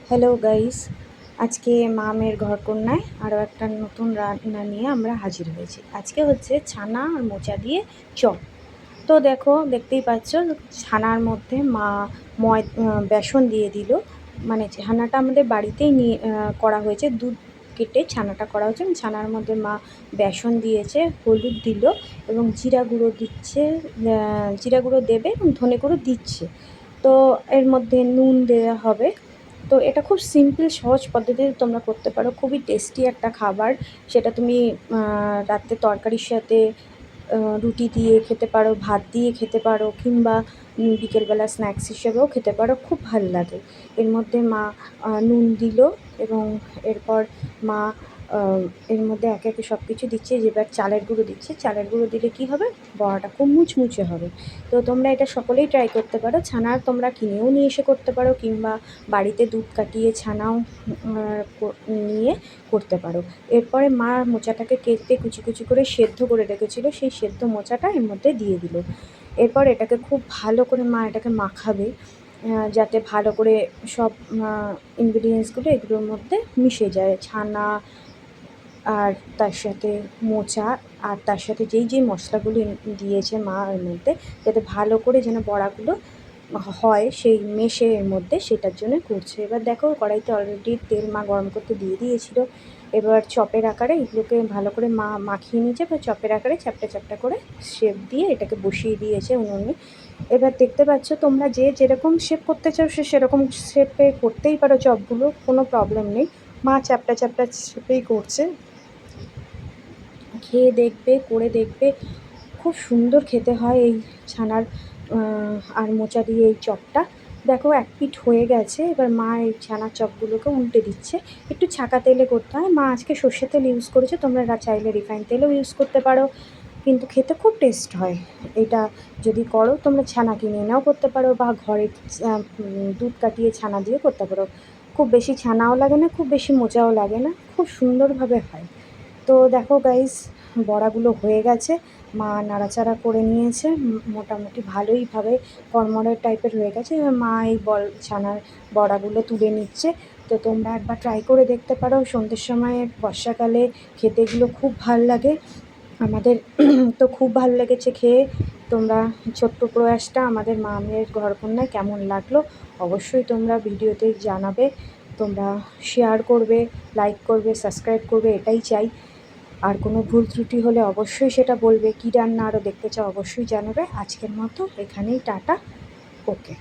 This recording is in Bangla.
হ্যালো গাইস, আজকে মামের ঘরকন্যায় আরও একটা নতুন রান্না নিয়ে আমরা হাজির হয়েছি। আজকে হচ্ছে ছানা আর মোচা দিয়ে চপ। তো দেখতেই পাচ্ছ, ছানার মধ্যে মা বেসন দিয়ে দিল। মানে ছানাটা আমাদের বাড়িতেই নিয়ে করা হয়েছে, দুধ কেটে ছানাটা করা হয়েছে। ছানার মধ্যে মা বেসন দিয়েছে, হলুদ দিল এবং জিরা গুঁড়ো দিচ্ছে, জিরা গুঁড়ো দেবে এবং ধনে গুঁড়ো দিচ্ছে। তো এর মধ্যে নুন দেওয়া হবে। তো এটা খুব সিম্পল সহজ পদ্ধতিতে তোমরা করতে পারো, খুবই টেস্টি একটা খাবার। সেটা তুমি রাত্রে তরকারির সাথে রুটি দিয়ে খেতে পারো, ভাত দিয়ে খেতে পারো, কিংবা বিকেলবেলা স্ন্যাক্স হিসেবেও খেতে পারো, খুব ভাল লাগে। এর মধ্যে মা নুন দিল এবং এরপর মা এর মধ্যে একে একে সব কিছু দিচ্ছে। এবার চালের গুঁড়ো দিচ্ছে। চালের গুঁড়ো দিলে কী হবে, বড়াটা খুব মুচমুচে হবে। তো তোমরা এটা সকলেই ট্রাই করতে পারো। ছানা তোমরা কিনেও নিয়ে এসে করতে পারো, কিংবা বাড়িতে দুধ কাটিয়ে ছানাও নিয়ে করতে পারো। এরপরে মা মোচাটাকে কেটে কুচি কুচি করে সেদ্ধ করে রেখেছিলো, সেই সেদ্ধ মোচাটা এর মধ্যে দিয়ে দিল। এরপর এটাকে খুব ভালো করে মা এটাকে মাখাবে, যাতে ভালো করে সব ইনগ্রিডিয়েন্টসগুলো এগুলোর মধ্যে মিশে যায়। ছানা আর তার সাথে মোচা আর তার সাথে যেই মশলাগুলো দিয়েছে মা এর মধ্যে, যাতে ভালো করে যেন বড়াগুলো হয় সেই মেশে এর মধ্যে, সেটার জন্য করছে। এবার দেখো, কড়াইতে অলরেডি তেল মা গরম করতে দিয়ে দিয়েছিল। এবার চপের আকারে এগুলোকে ভালো করে মা মাখিয়ে নিয়েছে। এবার চপের আকারে চ্যাপ্টা চ্যাপ্টা করে শেপ দিয়ে এটাকে বসিয়ে দিয়েছে উনুনে। এবার দেখতে পাচ্ছ তোমরা, যে যেরকম শেপ করতে চাও সে সেরকম শেপে করতেই পারো চপগুলো, কোনো প্রবলেম নেই। মা চ্যাপ্টা চ্যাপ্টা শেপেই করছে। খেয়ে দেখবে, করে দেখবে, খুব সুন্দর খেতে হয় এই ছানার আর মোচা দিয়ে এই চপটা। দেখো, এক পিঠ হয়ে গেছে। এবার মা এই ছানার চপগুলোকে উল্টে দিচ্ছে। একটু ছাঁকা তেলে করতে হয়। মা আজকে সর্ষের তেল ইউজ করেছে, তোমরা চাইলে রিফাইন তেলও ইউজ করতে পারো, কিন্তু খেতে খুব টেস্ট হয়। এটা যদি করো, তোমরা ছানা কিনে এনেও করতে পারো, বা ঘরে দুধ কাটিয়ে ছানা দিয়ে করতে পারো। খুব বেশি ছানাও লাগে না, খুব বেশি মোচাও লাগে না, খুব সুন্দরভাবে হয়। তো দেখো গাইস, বড়াগুলো হয়ে গেছে। মা নাড়াচাড়া করে নিয়েছে, মোটামুটি ভালোইভাবে কড়মড়ে টাইপের হয়ে গেছে। এবার মা এই ছানার বড়াগুলো তুলে নিচ্ছে। তো তোমরা একবার ট্রাই করে দেখতে পারো। সন্ধ্যের সময় বর্ষাকালে খেতে এগুলো খুব ভাল লাগে। আমাদের তো খুব ভালো লেগেছে খেয়ে। তোমরা ছোট্ট প্রয়াসটা আমাদের মামের ঘরকন্যায় কেমন লাগলো অবশ্যই তোমরা ভিডিওতে জানাবে। তোমরা শেয়ার করবে, লাইক করবে, সাবস্ক্রাইব করবে, এটাই চাই। আর কোনো ভুল ত্রুটি হলে অবশ্যই সেটা বলবে। কী রান্না আরও দেখতে চাও অবশ্যই জানাবে। আজকের মতো এখানেই টাটা, ওকে।